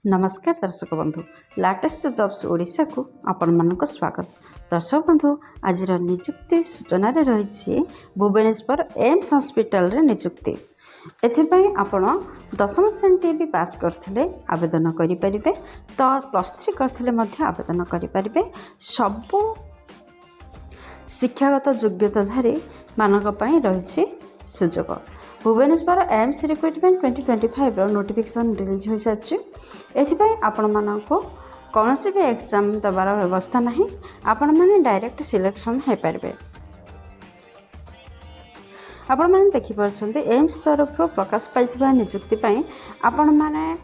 नमस्कार दर्शक बंधु लाटेस्ट जॉब्स ओडिशा को आपण मानक स्वागत। दर्शक बंधु आज निजुक्ति सूचना रही भुवनेश्वर एम्स हॉस्पिटल रे निजुक्ति एथिपाई आपण 10वीं श्रेणी भी पास करथिले आवेदन करि परिबे तो +3 करथिले मध्ये आवेदन करि परिबे। सबु शिक्षागत योग्यताधारी मानक पई रही सुजोग। Bhubaneswar AIIMS recruitment 2025 notification release हो सारी एथिपाई आपण मानक कौन भी एग्जाम दबार व्यवस्था नहीं, आपण माने डायरेक्ट सिलेक्शन हो पारे। आपण माने देखि परछन्ते एम्स तरफ प्रकाश पाइथिबा नियुक्ति पई आपण माने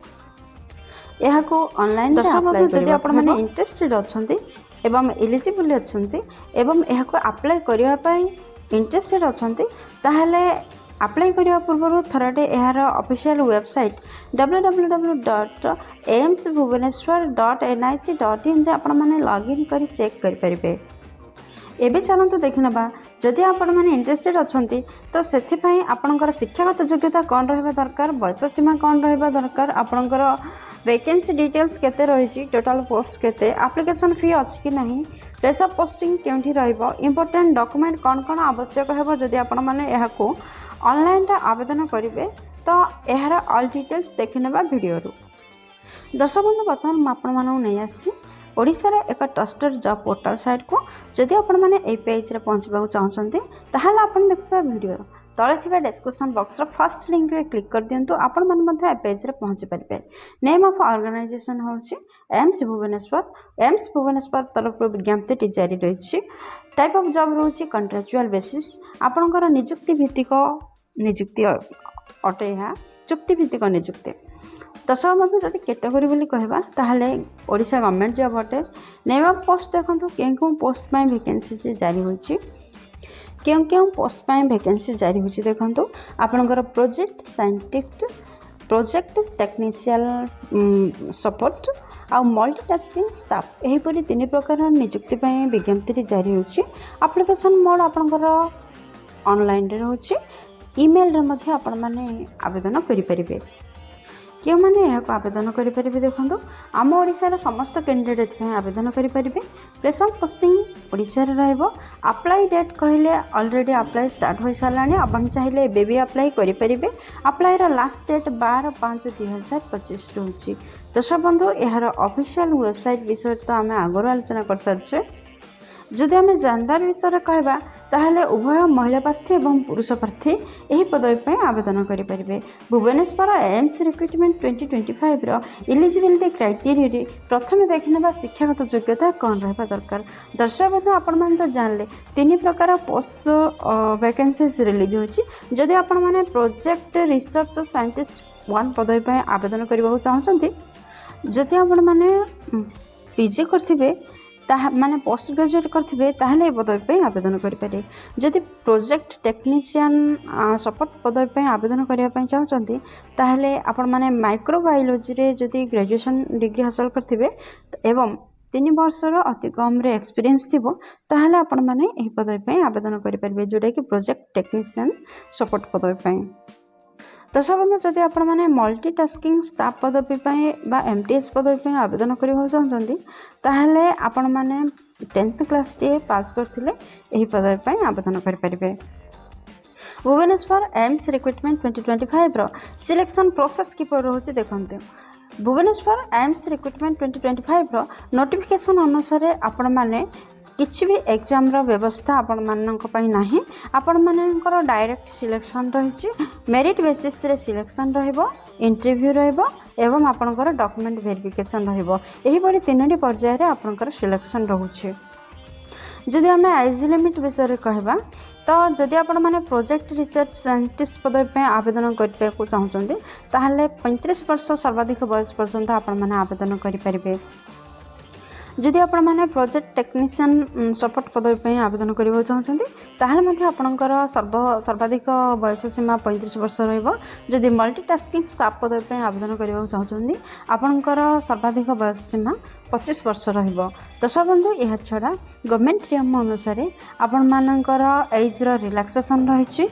एहाको ऑनलाइन अप्लाई जदि आपण माने इंटरेस्टेड अछन्ते एवं एलिजिबल अछन्ते एवं एहाको अप्लाई करिवा पई इंटरेस्टेड अछन्ते ताहले अप्लाई करिवा पूर्व थरटे यार ऑफिशियल वेबसाइट www.aimsbhubaneswar.nic.in रे आपण माने लॉगिन करी चेक करि परिबे। एबे चलंतु देखिनबा जदि आपण माने इंटरेस्टेड अछंती तो सेथि पई आपनकर शिक्षागत योग्यता कोन रहबा दरकार, बयस सीमा कोन रहबा दरकार, आपनकर वैकेंसी डिटेल्स केते रहिछि, टोटल पोस्ट केते, एप्लीकेशन फी अछि कि नहीं, प्लेस ऑफ पोस्टिंग केउठी रहइबो, इंपोर्टेंट डॉक्यूमेंट कोन कोन आवश्यक हेबो जदि आपण माने एहाको ऑनलाइन रे आवेदन करिवे तो एहार ऑल डिटेल्स देखिनबा वीडियो रु। दर्शक बंधु वर्तमान म आपण मानू नै आसी ओडिसा रे एक ट्रस्टेड जॉब पोर्टल साइट को जदि आपण माने ए पेज रे पहुंचबा चाहछन्ते ताहाले आपण देखबा वीडियो तळे थिबा description box row first link रे क्लिक कर दियंतु आपण मन मध्ये ए पेज रे पहुंच परिबे। नेम ऑफ ऑर्गेनाइजेशन होछि एम्स भुवनेश्वर। एम्स भुवनेश्वर तरफ विज्ञप्ति जारी रहिछि। टाइप ऑफ जॉब रोछि कॉन्ट्रैक्चुअल बेसिस। आपनकर नियुक्ति भित्तिक नियुक्ति अटे या चुक्ति भित्तिक नियुक्ति। दर्शक बंधु जदि कैटेगरी बोली कहबा ताहले ओडिशा गवर्नमेंट जॉब अटे। नेम ऑफ पोस्ट देखंतु केउ पोस्ट पय वैकेंसी जारी होछि, केउ पोस्ट पय वैकेंसी जारी होछि देखंतु। आपनकर project scientist, project technician support आ मल्टीटास्किंग स्टाफ एहीपरि 3 प्रकार नियुक्ति पय विज्ञप्ति जारी होछि। एप्लीकेशन मोड आपनकर ऑनलाइन रे होछि। ईमेल रे मध्ये आपण माने आवेदन करि परिबे। क्यों माने यह आवेदन करि परिबे देखंतु आम ओडिसा रे समस्त कैंडिडेट पे आवेदन करि परिबे। प्लेस ऑफ पोस्टिंग ओडिसा रे रहइबो। अप्लाई डेट कहले ऑलरेडी अप्लाई स्टार्ट होई सालानी, आपण चाहिले बेबी अप्लाई करि परिबे। अप्लाई रा लास्ट डेट 12/5/2025 रहउची। दर्शक बंधु यार ऑफिशियल वेबसाइट विषय तो आमे आगरो आलोचना कर सारछे। जदि आम जेंडर विषय कहबा ताहले उभय महिला प्रार्थी एवं पुरुष प्रार्थी यही पदवी पर आवेदन करें। Bhubaneswar AIIMS recruitment 2025 eligibility criteria प्रथम देखने शिक्षागत योग्यता कौन रहा दरकार। दर्शक बंधु आपण मैंने तो जानले 3 प्रकार पोस्ट वैकेंसीज रिलीज होची। जदि आपण मैंने प्रोजेक्ट रिसर्च साइंटिस्ट 1 पदवी पर आवेदन करने चाहते, जदि आपण मैंने पीजी करथिबे माने पोस्ट ग्रेजुएट करथिबे ताहले पदवी पे आवेदन करि पारे। जदि प्रोजेक्ट टेक्निशियन सपोर्ट पदवी पे आवेदन करिया पय चाहछन्ती ताहले आपण माने माइक्रोबायोलॉजी रे जदि ग्रेजुएशन डिग्री हासिल करथिबे एवं 3 वर्ष रो अति कम रे एक्सपीरियंस थिबो ताहले आपण माने एही पदवी पे आवेदन करि पारबे, जोटा कि प्रोजेक्ट टेक्निशियन सपोर्ट पदवी पे। दर्शक बंधु जदि आपण माने मल्टीटास्किंग स्टाफ पदवी बा एमटीएस पदवी पे आवेदन करबा चाहछन्ती ताहले आपण माने 10th क्लास टे पास करथिले एही पदवी पे आवेदन करि परिबे। भुवनेश्वर एम्स रिक्रुटमेंट 2025 रो सिलेक्शन प्रोसेस किपर रहउची देखंते। भुवनेश्वर एम्स रिक्रुटमेंट 2025 रो नोटिफिकेशन अनुसार आपण माने किछि भी एग्जाम रो व्यवस्था आपण माननक पई नाही। आपण माननकर डायरेक्ट सिलेक्शन रहिछि। मेरिट बेसिस रे सिलेक्शन रहइबो, इंटरव्यू रहइबो एवं आपनकर डॉक्यूमेंट वेरिफिकेशन रहइबो। एही परि 3टी पर्याय रे आपनकर सिलेक्शन रहउछि। जदि हमें एज लिमिट विषय कहबा तो जदि आपण माने प्रोजेक्ट रिसर्च साइंटिस्ट पदवी पे आवेदन करबे को चाहछन्ते ताहले 35 वर्ष सर्वाधिक बयस पर्यंत आपण माने आवेदन करि परिबे। जदि आपण माने प्रोजेक्ट टेक्निशियन सपोर्ट पदवी पे आवेदन करबा चाहछन्ते ताहले मध्ये आपनकर सर्वाधिक बयस सीमा 35 वर्ष रहइबो। जदि मल्टीटास्किंग स्टाफ पदवी पे आवेदन करबा चाहछन्ते आपनकर सर्वाधिक बयस सीमा 25 वर्ष रहिबो। दर्शक बंधु यह छड़ा गवर्नमेंट नियम अनुसार आपण मानकर एज रो रिलैक्सेशन रहिछि।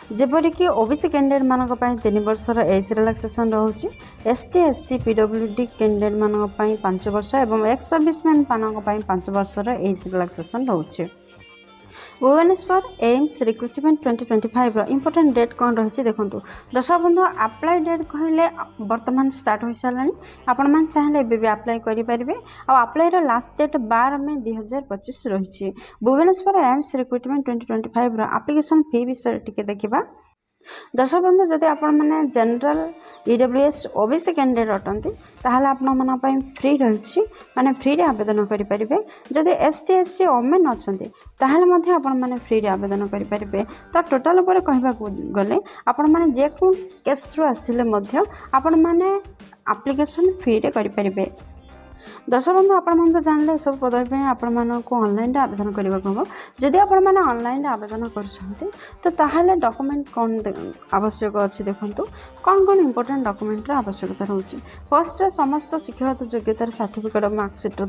ଯେପରିକି ଓବିସି କ୍ୟାଣ୍ଡିଡେଟ୍ ମାନଙ୍କ ପାଇଁ 3 ବର୍ଷର ଏଜ୍ ରିଲାକ୍ସେସନ୍ ରହୁଛି। ଏସଟି ଏସସି ପିଡବ୍ଲ୍ୟୁଡି କ୍ୟାଣ୍ଡିଡେଟ୍ ମାନଙ୍କ ପାଇଁ 5 ବର୍ଷ ଏବଂ ଏକ୍ସ ସର୍ଭିସମ୍ୟାନ୍ ମାନଙ୍କ ପାଇଁ 5 ବର୍ଷର ଏଜ୍ ରିଲାକ୍ସେସନ୍ ରହୁଛି। Bhubaneswar AIIMS recruitment 2025 important date କ'ଣ ରହିଛି ଦେଖନ୍ତୁ। ଦର୍ଶକ ବନ୍ଧୁ ଆପ୍ଲାଏ ଡେଟ୍ କହିଲେ ବର୍ତ୍ତମାନ ଷ୍ଟାର୍ଟ ହୋଇସାରିଲାଣି। ଆପଣମାନେ ଚାହିଁଲେ ଏବେ ବି ଆପ୍ଲାଏ କରିପାରିବେ। ଆଉ ଆପ୍ଲାଏର ଲାଷ୍ଟ ଡେଟ୍ 12 ମେ 2025 ରହିଛି। Bhubaneswar AIIMS recruitment 2025 application fee ବିଷୟରେ ଟିକେ ଦେଖିବା। ଦର୍ଶକ ବନ୍ଧୁ ଯଦି ଆପଣମାନେ ଜେନେରାଲ ଇଡବ୍ଲ୍ୟୁଏସ୍ ଓବିସି କ୍ୟାଣ୍ଡିଡେଟ୍ ଅଟନ୍ତି ତାହେଲେ ଆପଣମାନଙ୍କ ପାଇଁ ଫ୍ରି ରହିଛି, ମାନେ ଫ୍ରିରେ ଆବେଦନ କରିପାରିବେ। ଯଦି ଏସଟି ଏସସି ଓମେନ୍ ଅଛନ୍ତି ତାହେଲେ ମଧ୍ୟ ଆପଣମାନେ ଫ୍ରିରେ ଆବେଦନ କରିପାରିବେ। ତ ଟୋଟାଲ୍ ଉପରେ କହିବାକୁ ଗଲେ ଆପଣମାନେ ଯେକୌଣସି କେସ୍ରୁ ଆସିଥିଲେ ମଧ୍ୟ ଆପଣମାନେ ଆପ୍ଲିକେସନ୍ ଫ୍ରିରେ କରିପାରିବେ। ଦର୍ଶକ ବନ୍ଧୁ ଆପଣମାନେ ତ ଜାଣିଲେ ଏସବୁ ପଦବୀ ପାଇଁ ଆପଣମାନଙ୍କୁ ଅନଲାଇନ୍ରେ ଆବେଦନ କରିବାକୁ ହେବ। ଯଦି ଆପଣମାନେ ଅନଲାଇନ୍ରେ ଆବେଦନ କରୁଛନ୍ତି ତ ତାହେଲେ ଡକୁମେଣ୍ଟ କ'ଣ ଆବଶ୍ୟକ ଅଛି ଦେଖନ୍ତୁ। କ'ଣ ଇମ୍ପୋର୍ଟାଣ୍ଟ ଡକୁମେଣ୍ଟର ଆବଶ୍ୟକତା ରହୁଛି। ଫର୍ଷ୍ଟରେ ସମସ୍ତ ଶିକ୍ଷାଗତ ଯୋଗ୍ୟତାର ସାର୍ଟିଫିକେଟ୍ ମାର୍କସିଟ୍ର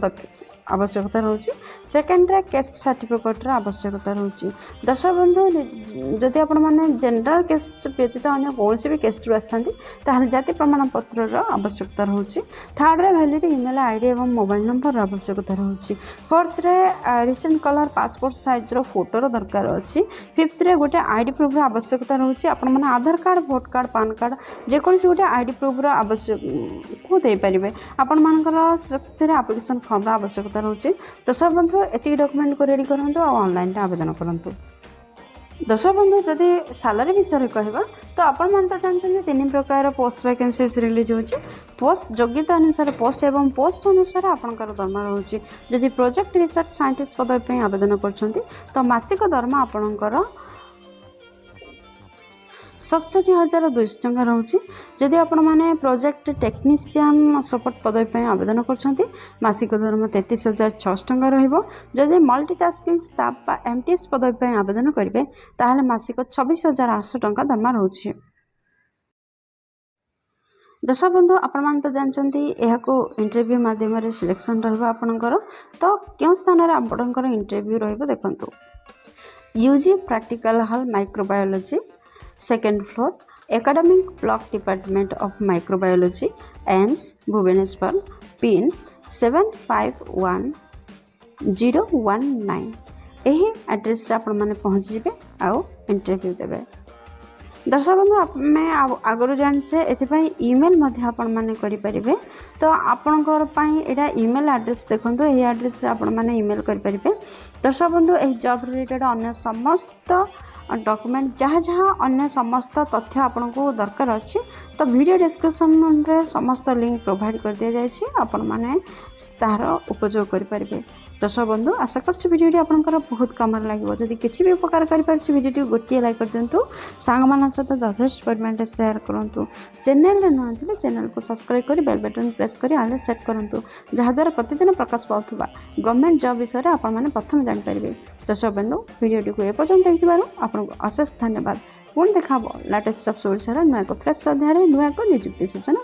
ଆବଶ୍ୟକତା ରହୁଛି। ସେକେଣ୍ଡରେ କେସ୍ ସାର୍ଟିଫିକେଟ୍ର ଆବଶ୍ୟକତା ରହୁଛି। ଦର୍ଶକ ବନ୍ଧୁ ଯଦି ଆପଣମାନେ ଜେନେରାଲ କେସ୍ ବ୍ୟତୀତ ଅନ୍ୟ କୌଣସି ବି କେସ୍ରୁ ଆସିଥାନ୍ତି ତାହେଲେ ଜାତି ପ୍ରମାଣପତ୍ରର ଆବଶ୍ୟକତା ରହୁଛି। ଥାର୍ଡ଼ରେ ଭ୍ୟାଲିଡ୍ ଇମେଲ୍ ଆଇଡି ଏବଂ ମୋବାଇଲ୍ ନମ୍ବରର ଆବଶ୍ୟକତା ରହୁଛି। ଫୋର୍ଥରେ ରିସେଣ୍ଟ କଲର୍ ପାସପୋର୍ଟ ସାଇଜ୍ର ଫଟୋର ଦରକାର ଅଛି। ଫିଫ୍ଥରେ ଗୋଟେ ଆଇଡି ପ୍ରୁଫ୍ର ଆବଶ୍ୟକତା ରହୁଛି। ଆପଣମାନେ Aadhaar card, vote card, PAN card ଯେକୌଣସି ଗୋଟେ ଆଇଡି ପ୍ରୁଫ୍ର ଆବଶ୍ୟକ ଦେଇପାରିବେ। ଆପଣମାନଙ୍କର ସିକ୍ସଥରେ ଆପ୍ଲିକେସନ୍ ଫର୍ମର ଆବଶ୍ୟକତା ରହୁଛି। ଦର୍ଶକ ବନ୍ଧୁ ଏତିକି ଡକୁମେଣ୍ଟକୁ ରେଡ଼ି କରନ୍ତୁ ଆଉ ଅନଲାଇନ୍ରେ ଆବେଦନ କରନ୍ତୁ। ଦର୍ଶକ ବନ୍ଧୁ ଯଦି ସାଲାରୀ ବିଷୟରେ କହିବା ତ ଆପଣମାନେ ତ ଜାଣିଛନ୍ତି 3 ପ୍ରକାର ପୋଷ୍ଟ ଭ୍ୟାକେନ୍ସିଜ୍ ରିଲିଜ୍ ହେଉଛି। ପୋଷ୍ଟ ଯୋଗ୍ୟତା ଅନୁସାରେ ପୋଷ୍ଟ ଏବଂ ପୋଷ୍ଟ ଅନୁସାରେ ଆପଣଙ୍କର ଦରମା ରହୁଛି। ଯଦି ପ୍ରୋଜେକ୍ଟ ରିସର୍ଚ୍ଚ ସାଇଣ୍ଟିଷ୍ଟ ପଦବୀ ପାଇଁ ଆବେଦନ କରୁଛନ୍ତି ତ ମାସିକ ଦରମା ଆପଣଙ୍କର 67,200 ଟଙ୍କା ରହୁଛି। ଯଦି ଆପଣମାନେ ପ୍ରୋଜେକ୍ଟ ଟେକ୍ନିସିଆନ୍ ସପୋର୍ଟ ପଦବୀ ପାଇଁ ଆବେଦନ କରୁଛନ୍ତି ମାସିକ ଦରମା 33,600 ଟଙ୍କା ରହିବ। ଯଦି ମଲ୍ଟିଟାସ୍କିଂ ଷ୍ଟାଫ୍ ବା MTS ପଦବୀ ପାଇଁ ଆବେଦନ କରିବେ ତାହେଲେ ମାସିକ 26,800 ଟଙ୍କା ଦରମା ରହୁଛି। ଦର୍ଶକ ବନ୍ଧୁ ଆପଣମାନେ ତ ଜାଣିଛନ୍ତି ଏହାକୁ ଇଣ୍ଟରଭ୍ୟୁ ମାଧ୍ୟମରେ ସିଲେକ୍ସନ୍ ରହିବ ଆପଣଙ୍କର। ତ କେଉଁ ସ୍ଥାନରେ ଆପଣଙ୍କର ଇଣ୍ଟରଭ୍ୟୁ ରହିବ ଦେଖନ୍ତୁ। UG practical hall microbiology, second floor, academic block department of microbiology, AIIMS Bhubaneswar, pin 751019। ଏହି ଆଡ୍ରେସରେ ଆପଣମାନେ ପହଞ୍ଚିଯିବେ ଆଉ ଇଣ୍ଟରଭ୍ୟୁ ଦେବେ। ଦର୍ଶକ ବନ୍ଧୁ ଆମେ ଆଗରୁ ଜାଣିଛେ ଏଥିପାଇଁ ଇମେଲ୍ ମଧ୍ୟ ଆପଣମାନେ କରିପାରିବେ। ତ ଆପଣଙ୍କର ପାଇଁ ଏଇଟା ଇମେଲ୍ ଆଡ୍ରେସ୍ ଦେଖନ୍ତୁ। ଏହି ଆଡ୍ରେସରେ ଆପଣମାନେ ଇମେଲ୍ କରିପାରିବେ। ଦର୍ଶକ ବନ୍ଧୁ ଏହି ଜବ୍ ରିଲେଟେଡ୍ ଅନ୍ୟ ସମସ୍ତ ଡକୁମେଣ୍ଟ ଯାହା ଅନ୍ୟ ସମସ୍ତ ତଥ୍ୟ ଆପଣଙ୍କୁ ଦରକାର ଅଛି ତ ଭିଡ଼ିଓ ଡିସ୍କ୍ରିପ୍ସନ୍ରେ ସମସ୍ତ ଲିଙ୍କ୍ ପ୍ରୋଭାଇଡ଼୍ କରିଦିଆଯାଇଛି। ଆପଣମାନେ ତାହାର ଉପଯୋଗ କରିପାରିବେ। ଦର୍ଶକ ବନ୍ଧୁ ଆଶା କରୁଛି ଭିଡ଼ିଓଟି ଆପଣଙ୍କର ବହୁତ କାମରେ ଲାଗିବ। ଯଦି କିଛି ବି ଉପକାର କରିପାରୁଛି ଭିଡ଼ିଓଟି ଗୋଟିଏ ଲାଇକ୍ କରିଦିଅନ୍ତୁ। ସାଙ୍ଗମାନଙ୍କ ସହିତ ଯଥେଷ୍ଟ ପରିମାଣରେ ସେୟାର କରନ୍ତୁ। ଚ୍ୟାନେଲରେ ନୂଆ ଥିଲେ ଚ୍ୟାନେଲକୁ ସବସ୍କ୍ରାଇବ୍ କରି ବେଲ୍ ବଟନ୍ ପ୍ରେସ୍ କରି ଆଲ୍ ସେଟ୍ କରନ୍ତୁ, ଯାହାଦ୍ୱାରା ପ୍ରତିଦିନ ପ୍ରକାଶ ପାଉଥିବା ଗଭର୍ଣ୍ଣମେଣ୍ଟ ଜବ୍ ବିଷୟରେ ଆପଣମାନେ ପ୍ରଥମେ ଜାଣିପାରିବେ। ଦର୍ଶକ ବନ୍ଧୁ ଭିଡ଼ିଓଟିକୁ ଏପର୍ଯ୍ୟନ୍ତ ଦେଖିଥିବାରୁ ଆପଣଙ୍କୁ ଅଶେଷ ଧନ୍ୟବାଦ। ପୁଣି ଦେଖା ହେବ ଲାଟେଷ୍ଟ ଜବ୍ସ ଓଡ଼ିଶାର ନୂଆ ଏକ ଫ୍ରେଶ୍ ଅଧ୍ୟାୟରେ ନୂଆ ଏକ ନିଯୁକ୍ତି ସୂଚନା।